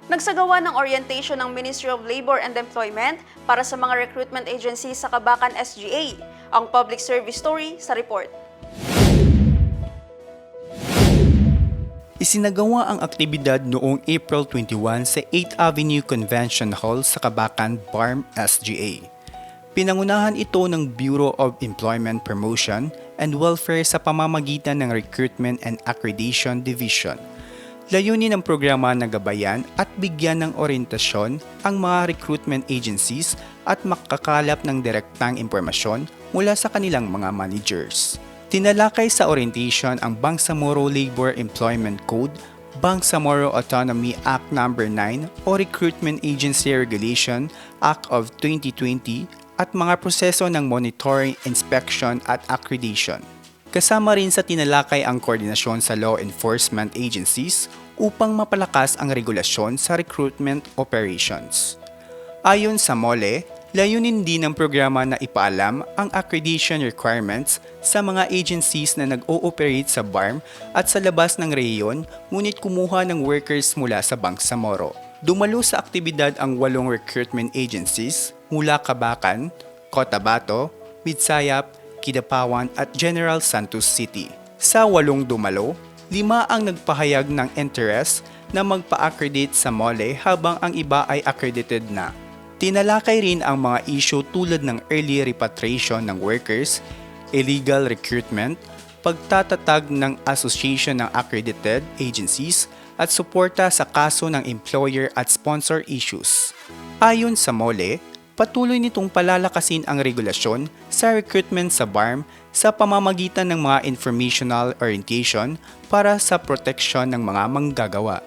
Nagsagawa ng orientation ng Ministry of Labor and Employment para sa mga recruitment agencies sa Kabakan SGA. Ang public service story sa report. Isinagawa ang aktibidad noong April 21 sa 8th Avenue Convention Hall sa Kabakan, BARM SGA. Pinangunahan ito ng Bureau of Employment Promotion and Welfare sa pamamagitan ng Recruitment and Accreditation Division. Layunin ng programa na gabayan at bigyan ng orientasyon ang mga recruitment agencies at makakalap ng direktang impormasyon mula sa kanilang mga managers. Tinalakay sa orientation ang Bangsamoro Labor Employment Code, Bangsamoro Autonomy Act No. 9 o Recruitment Agency Regulation Act of 2020 at mga proseso ng monitoring, inspection at accreditation. Kasama rin sa tinalakay ang koordinasyon sa law enforcement agencies upang mapalakas ang regulasyon sa recruitment operations. Ayon sa MOLE, layunin din ng programa na ipaalam ang accreditation requirements sa mga agencies na nag-ooperate sa BARM at sa labas ng rehiyon ngunit kumuha ng workers mula sa Bangsamoro. Dumalo sa aktibidad ang 8 recruitment agencies mula Kabakan, Cotabato, Midsayap, Kidapawan at General Santos City. Sa 8 dumalo, 5 ang nagpahayag ng interest na magpa-accredit sa MOLE habang ang iba ay accredited na. Tinalakay rin ang mga issue tulad ng early repatriation ng workers, illegal recruitment, pagtatatag ng association ng accredited agencies at suporta sa kaso ng employer at sponsor issues. Ayon sa MOLE, patuloy nitong palalakasin ang regulasyon sa recruitment sa BARM sa pamamagitan ng mga informational orientation para sa proteksyon ng mga manggagawa.